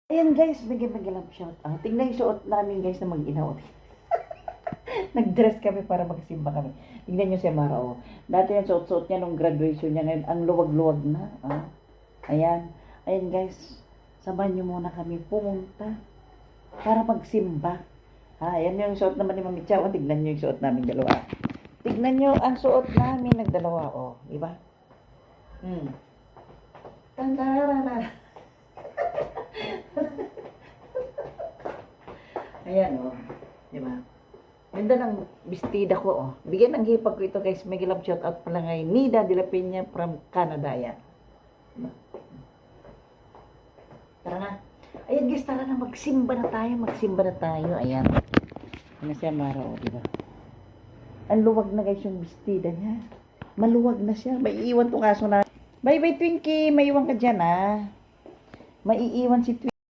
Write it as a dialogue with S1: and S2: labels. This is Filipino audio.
S1: Ayan guys, bigyan lang shout out. Tingnan yung suot namin guys na mag-inaw. Nag-dress kami para magsimba kami. Tingnan nyo si Mara, oh. Dati yung suot-suot niya nung graduation niya. Ngayon, ang luwag-luwag na. Ah. Ayan. Ayan guys, samahan nyo muna kami pumunta para magsimba. Ha, ayan yung suot naman ni Mami Chow. Tignan nyo yung suot namin dalawa. Tignan nyo ang suot namin nagdalawa, oh. Diba? Tandarara. Ayan, oh. Diba? Ganda ng bestida ko, oh. Bigyan ng hipag ko ito, guys. May love shout out pala ngayon. Nida de la Peña from Canada, yan. Diba? Tara na. Ayan, guys, tara na. Magsimba na tayo. Magsimba na tayo. Ayan. Ano siya, Mara, oh. Diba? Ang luwag na, guys, yung bestida niya. Maluwag na siya. May iwan tong kaso na. Bye-bye, Twinkie. May iwan ka dyan, ah. Maiiwan si Twinkie.